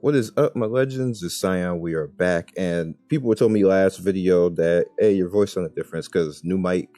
What is up, my legends? It's Scion. We are back, and people were telling me last video that hey, your voice sounded different because new mic,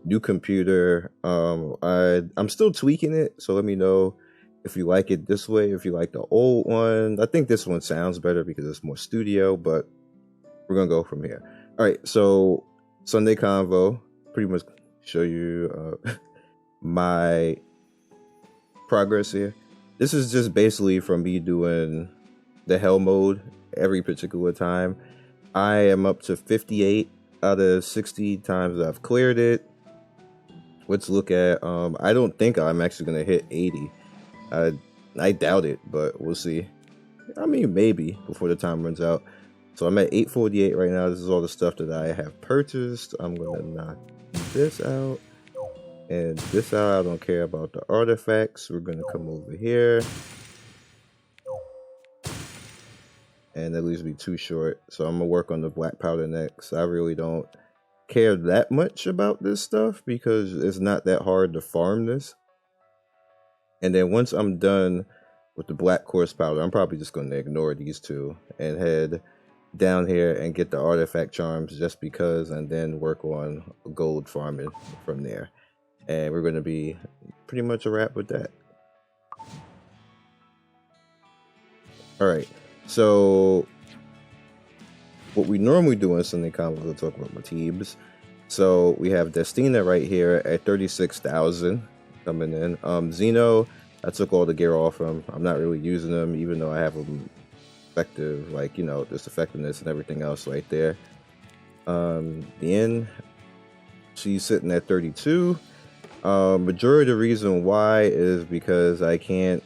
new computer. I'm still tweaking it, so let me know if you like it this way. If you like the old one, I think this one sounds better because it's more studio. But we're gonna go from here. All right, so Sunday Convo, pretty much show you my progress here. This is just basically from me doing the hell mode every particular time. I am up to 58 out of 60 times that I've cleared it. Let's look at I don't think I'm actually gonna hit 80. I doubt it, but we'll see. I mean, maybe before the time runs out. So I'm at 848 right now. This is all the stuff that I have purchased. I'm gonna knock this out and this out. I don't care about the artifacts. We're gonna come over here. And that leaves me too short, so I'm gonna work on the black powder next. I really don't care that much about this stuff because it's not that hard to farm this. And then once I'm done with the black coarse powder, I'm probably just gonna ignore these two and head down here and get the artifact charms just because, and then work on gold farming from there. And we're gonna be pretty much a wrap with that. All right. So what we normally do in Sunday Convo, we'll talk about my teams. So we have Destina right here at 36,000 coming in. Xeno, I took all the gear off him. I'm not really using them, even though I have them effective, like, you know, this effectiveness and everything else right there. Bien, she's sitting at 32. Majority of the reason why is because I can't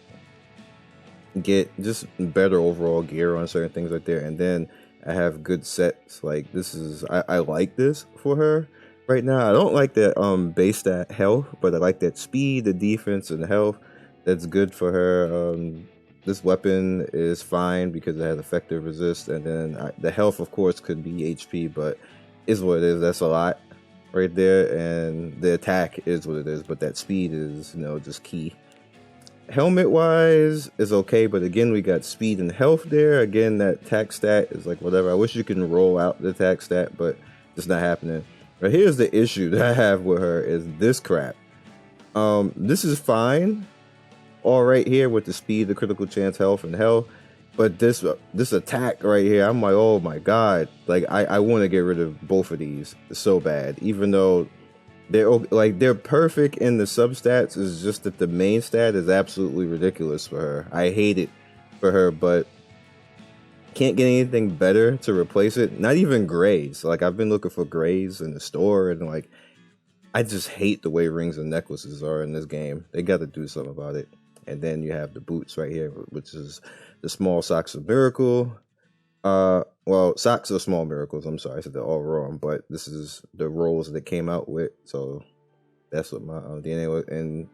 get just better overall gear on certain things right there, and then I have good sets. Like this is I like this for her right now. I don't like that base stat health, but I like that speed, the defense, and the health. That's good for her. This weapon is fine because it has effective resist, and then the health of course could be HP, but is what it is. That's a lot right there, and the attack is what it is, but that speed is, you know, just key. Helmet wise is okay, but again we got speed and health there. Again, that attack stat is like whatever. I wish you can roll out the attack stat, but it's not happening. But here's the issue that I have with her is this crap. This is fine, all right here with the speed, the critical chance, health, and health. But this attack right here, I'm like, oh my god! Like I want to get rid of both of these so bad, even though they're perfect in the substats. Is just that the main stat is absolutely ridiculous for her. I hate it for her, but can't get anything better to replace it. Not even grays. Like I've been looking for grays in the store, and like I just hate the way rings and necklaces are in this game. They got to do something about it. And then you have the boots right here, which is the small socks of miracle. Well, socks are small miracles. I'm sorry, I said they're all wrong, but this is the rolls that came out with. So that's what my DNA was, and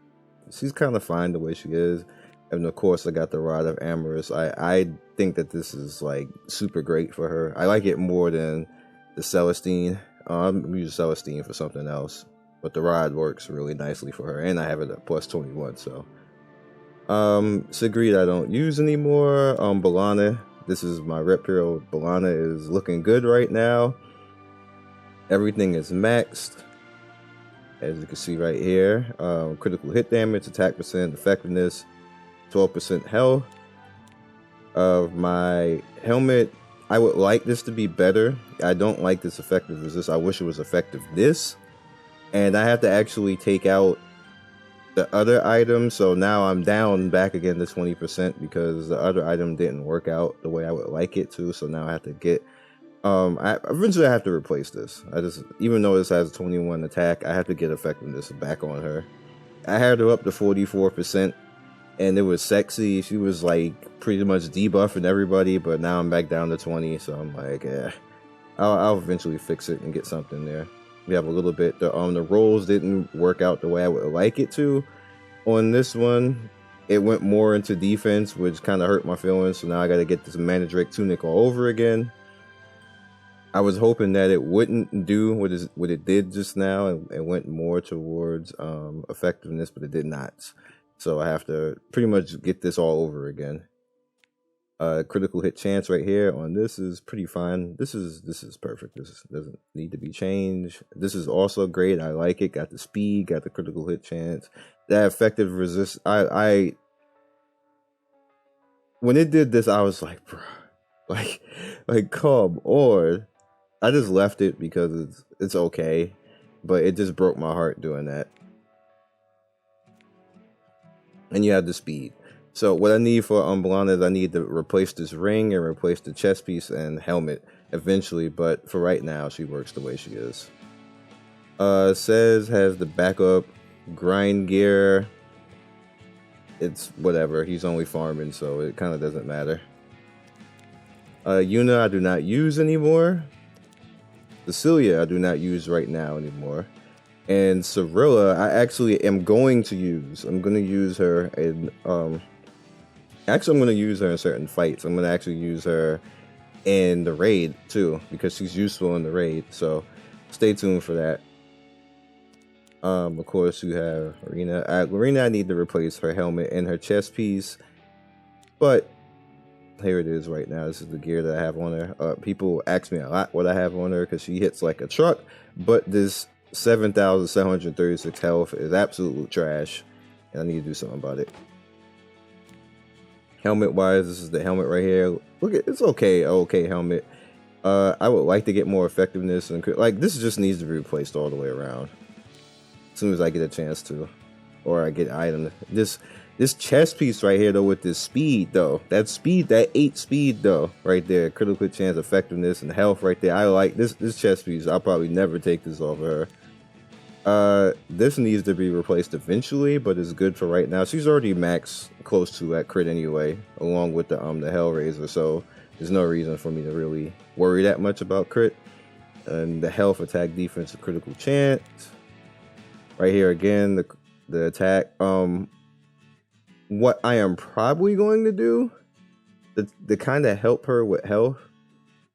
she's kind of fine the way she is. And of course, I got the Rod of Amorous. I think that this is like super great for her. I like it more than the Celestine. I'm using Celestine for something else, but the Rod works really nicely for her, and I have it at plus 21. So, Sigrid I don't use anymore. Balana. This is my rep hero. Balana is looking good right now. Everything is maxed, as you can see right here. Critical hit damage, attack percent, effectiveness, 12% health. Of my helmet, I would like this to be better. I don't like this effective resist. I wish it was effective this. And I have to actually take out the other item, so now I'm down back again to 20% because the other item didn't work out the way I would like it to. So now I have to get eventually I have to replace this. Even though this has 21 attack, I have to get effectiveness back on her. I had her up to 44%, and it was sexy. She was like pretty much debuffing everybody, but now I'm back down to 20, so I'm like, yeah, I'll eventually fix it and get something there. We have a little bit. The rolls didn't work out the way I would like it to. On this one, it went more into defense, which kind of hurt my feelings. So now I got to get this Mandrake tunic all over again. I was hoping that it wouldn't do what it did just now, and went more towards effectiveness, but it did not. So I have to pretty much get this all over again. Critical hit chance right here on this is pretty fine. This is perfect. Doesn't need to be changed. This is also great. I like it. Got the speed, got the critical hit chance. That effective resist. I when it did this, I was like, bro, like come on. I just left it because it's okay, but it just broke my heart doing that. And you have the speed. So what I need for Balana is I need to replace this ring and replace the chest piece and helmet eventually, but for right now, she works the way she is. Says has the backup grind gear. It's whatever. He's only farming, so it kind of doesn't matter. Yuna I do not use anymore. Cecilia I do not use right now anymore. And Cirilla I actually am going to use. I'm going to use her in actually, I'm going to use her in certain fights. I'm going to actually use her in the raid, too, because she's useful in the raid. So, stay tuned for that. Of course, you have Arena. Arena, I need to replace her helmet and her chest piece. But, here it is right now. This is the gear that I have on her. People ask me a lot what I have on her, because she hits like a truck. But this 7,736 health is absolute trash. And I need to do something about it. Helmet wise, this is the helmet right here. Look at it's okay helmet. I would like to get more effectiveness and like this just needs to be replaced all the way around. As soon as I get a chance to, or I get an item. This chest piece right here though with this speed though, that 8 speed though right there, critical chance, effectiveness, and health right there. I like this chest piece. I'll probably never take this off of her. This needs to be replaced eventually, but it's good for right now. She's already max close to that crit anyway, along with the Hellraiser, so there's no reason for me to really worry that much about crit. And the health, attack, defense, critical chance. Right here again, the attack. What I am probably going to do to kind of help her with health,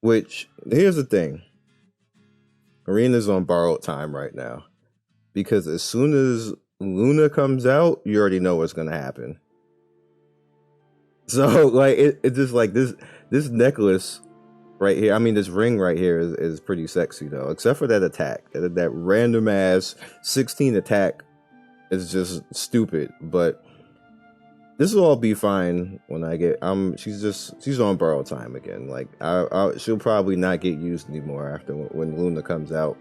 which here's the thing. Arena's on borrowed time right now. Because as soon as Luna comes out, you already know what's gonna happen. So like it's just like this necklace right here. I mean this ring right here is pretty sexy though. Except for that attack. That random ass 16 attack is just stupid. But this will all be fine when I get she's on borrowed time again. Like she'll probably not get used anymore after when Luna comes out.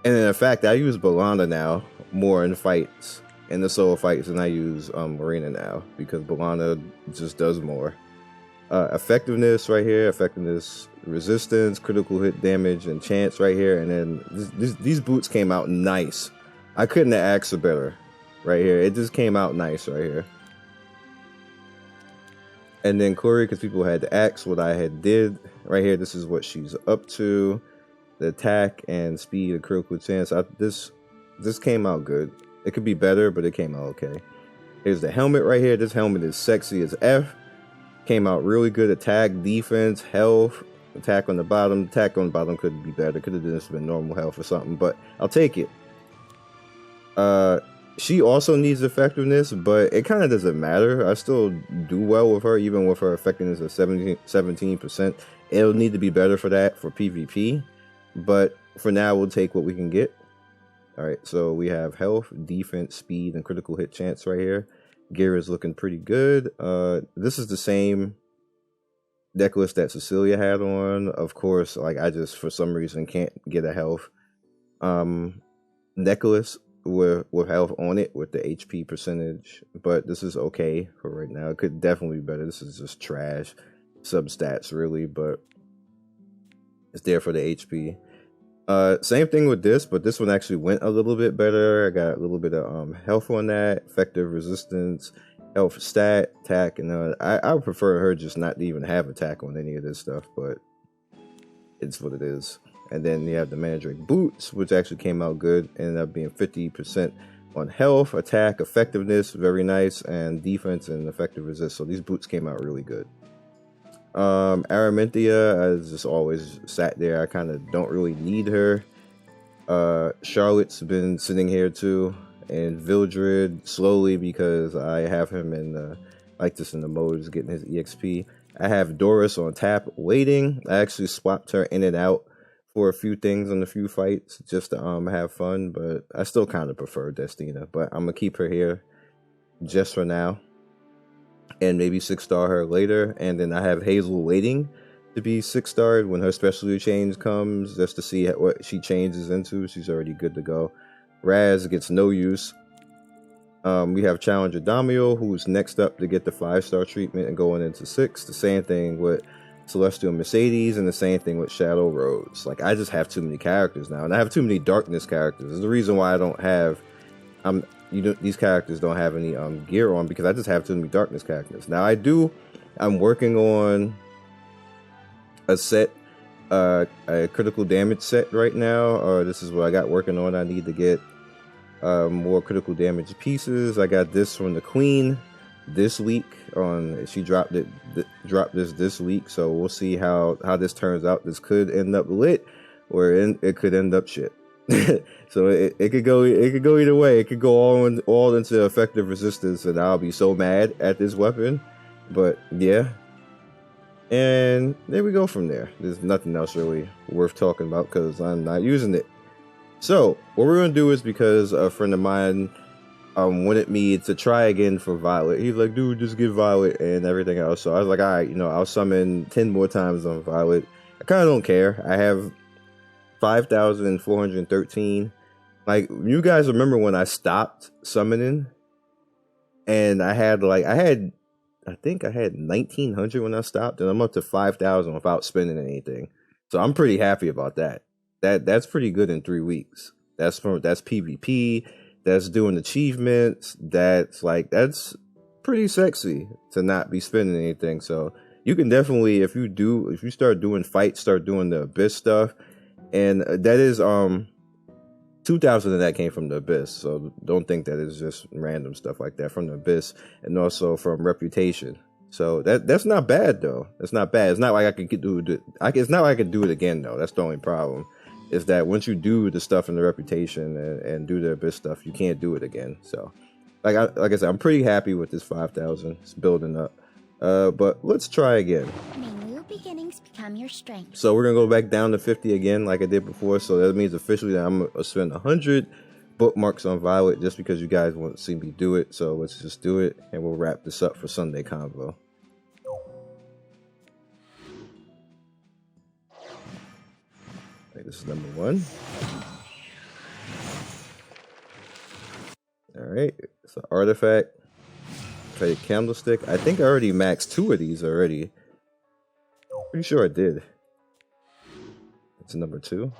And in fact, I use Balana now more in fights, in the solo fights, than I use Marina now, because Balana just does more. Effectiveness right here, effectiveness, resistance, critical hit damage, and chance right here. And then these boots came out nice. I couldn't have asked for better right here. It just came out nice right here. And then Corey, because people had to ask what I had did right here. This is what she's up to. The attack and speed and critical chance. This came out good. It could be better, but it came out okay. Here's the helmet right here. This helmet is sexy as F. Came out really good. Attack, defense, health. Attack on the bottom. Attack on the bottom could be better. Could have just been normal health or something, but I'll take it. She also needs effectiveness, but it kind of doesn't matter. I still do well with her, even with her effectiveness of 17%. It'll need to be better for that for PvP. But for now, we'll take what we can get. All right, so we have health, defense, speed, and critical hit chance right here. Gear is looking pretty good. This is the same necklace that Cecilia had on. Of course, like I just for some reason can't get a health necklace with health on it with the HP percentage. But this is okay for right now. It could definitely be better. This is just trash substats really, but it's there for the HP. Same thing with this, but this one actually went a little bit better. I got a little bit of health on that, effective resistance, health stat, attack, and I would prefer her just not to even have attack on any of this stuff, but it's what it is. And then you have the Mandrake boots, which actually came out good, ended up being 50% on health, attack, effectiveness, very nice, and defense and effective resist. So these boots came out really good. Araminthia has just always sat there. I kind of don't really need her. Charlotte's been sitting here too, and Vildred slowly because I have him in like this in the modes, getting his EXP. I have Doris on tap waiting. I actually swapped her in and out for a few things on a few fights just to have fun, but I still kind of prefer Destina. But I'm gonna keep her here just for now, and maybe 6-star her later. And then I have Hazel waiting to be 6-starred when her specialty change comes, just to see what she changes into. She's already good to go. Raz gets no use. We have Challenger Damio, who's next up to get the 5-star treatment and going into 6. The same thing with Celestial Mercedes, and the same thing with Shadow Rose. Like, I just have too many characters now, and I have too many Darkness characters. There's the reason why I don't have these characters don't have any gear on, because I just have too many Darkness characters. Now I'm working on a set, a critical damage set right now. This is what I got working on. I need to get more critical damage pieces. I got this from the Queen this week. She dropped this week, so we'll see how this turns out. This could end up lit, or it could end up shit. So it could go either way. It could go all into effective resistance, and I'll be so mad at this weapon. But yeah, and there we go from there. There's nothing else really worth talking about because I'm not using it. So what we're gonna do is, because a friend of mine wanted me to try again for Violet. He's like, dude, just get Violet and everything else. So I was like, all right, I'll summon 10 more times on Violet. I kind of don't care. I have 5,413. Like, you guys remember when I stopped summoning, and I think I had 1,900 when I stopped, and I'm up to 5,000 without spending anything. So I'm pretty happy about that. That's pretty good in 3 weeks. That's PvP. That's doing achievements. That's pretty sexy to not be spending anything. So you can definitely, if you start doing fights, start doing the Abyss stuff, and that is 2,000 of that came from the Abyss. So don't think that it's just random stuff like that from the Abyss, and also from Reputation. So that's not bad though. It's not bad. It's not like I could do it. It's not like I could do it again though. That's the only problem. Is that once you do the stuff in the Reputation and do the Abyss stuff, you can't do it again. So, like I said, I'm pretty happy with this 5,000. It's building up. But let's try again. May new beginnings become your strength. So we're gonna go back down to 50 again, like I did before. So that means officially that I'm gonna spend 100 bookmarks on Violet, just because you guys want to see me do it. So let's just do it, and we'll wrap this up for Sunday Convo. This is number 1. Alright, it's an artifact. Prophetic Candlestick. I think I already maxed 2 of these already. Pretty sure I did. It's number 2.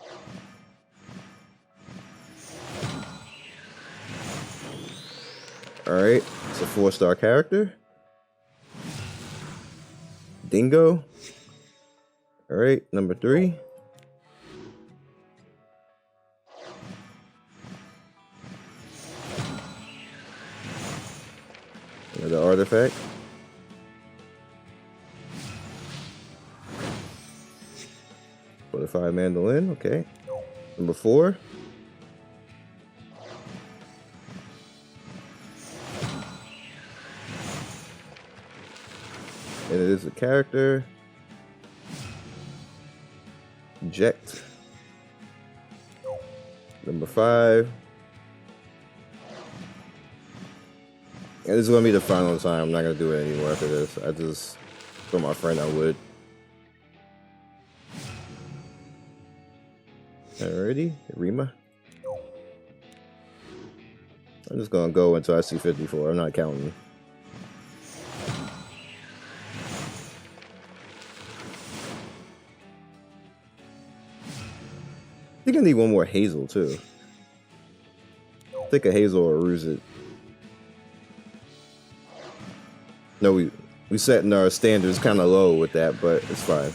Alright, it's a 4-star character. Dingo. Alright, number 3. Another artifact. Fortified Mandolin, okay. Number 4. And it is a character. Eject. Number 5. And this is going to be the final time. I'm not going to do it anymore after this. I just told my friend I would. Alrighty, Rima. I'm just going to go until I see 54. I'm not counting. I think I need one more Hazel, too. I think a Hazel or Ruse it. No, we setting our standards kind of low with that, but it's fine.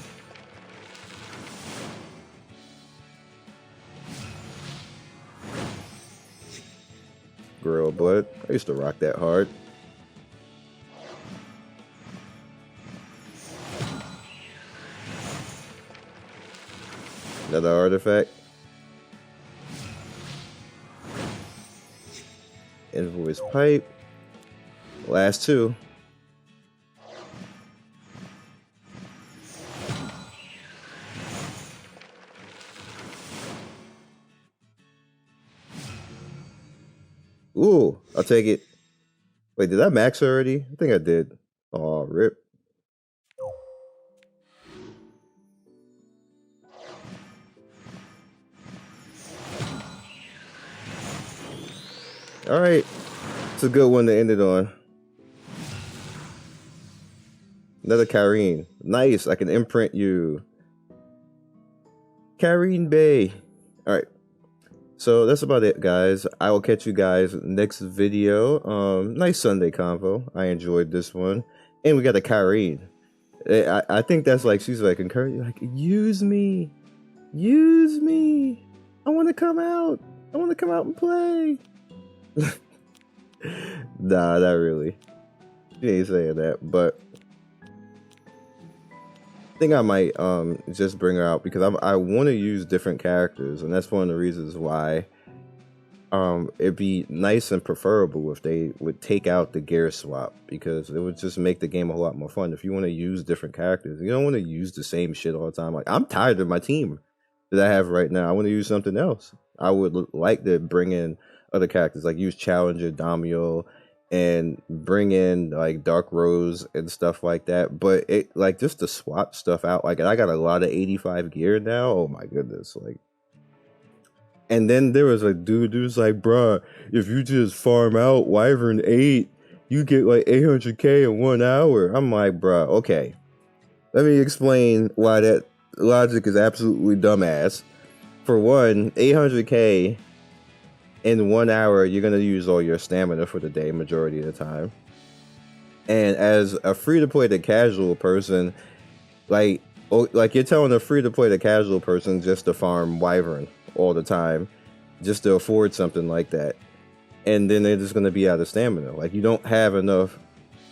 Grail of Blood. I used to rock that hard. Another artifact. Choice Pipe. Last two. Ooh, I'll take it. Wait, did I max already? I think I did. Oh, rip. All right, it's a good one to end it on. Another Karine. Nice, I can imprint you. Karine Bay. All right, so that's about it, guys. I will catch you guys next video. Nice Sunday convo. I enjoyed this one. And we got a Karine. I think that's like, she's like, encourage, like, use me. Use me. I want to come out. I want to come out and play. Nah, not really. She ain't saying that, but I think I might just bring her out because I want to use different characters, and that's one of the reasons why it'd be nice and preferable if they would take out the gear swap, because it would just make the game a whole lot more fun. If you want to use different characters, you don't want to use the same shit all the time. Like, I'm tired of my team that I have right now. I want to use something else. I would like to bring in other characters, like use Challenger, Damio, and bring in like Dark Rose and stuff like that. But it, like, just to swap stuff out, like, I got a lot of 85 gear now. Oh my goodness. Like, and then there was a dude who's like, bruh, if you just farm out Wyvern 8, you get like 800k in 1 hour. I'm like, bruh, okay, let me explain why that logic is absolutely dumbass. For one, 800k in 1 hour, you're gonna use all your stamina for the day majority of the time. And as a free-to-play to casual person, like you're telling a free-to-play to casual person just to farm Wyvern all the time, just to afford something like that, and then they're just gonna be out of stamina. Like, you don't have enough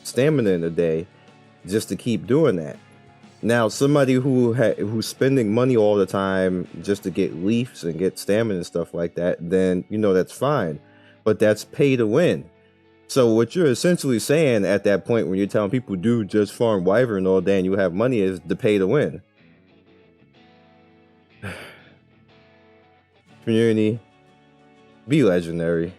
stamina in a day just to keep doing that. Now, somebody who's spending money all the time just to get leafs and get stamina and stuff like that, then, you know, that's fine. But that's pay to win. So what you're essentially saying at that point when you're telling people, dude, just farm Wyvern all day and you have money, is the pay to win. Community, be legendary.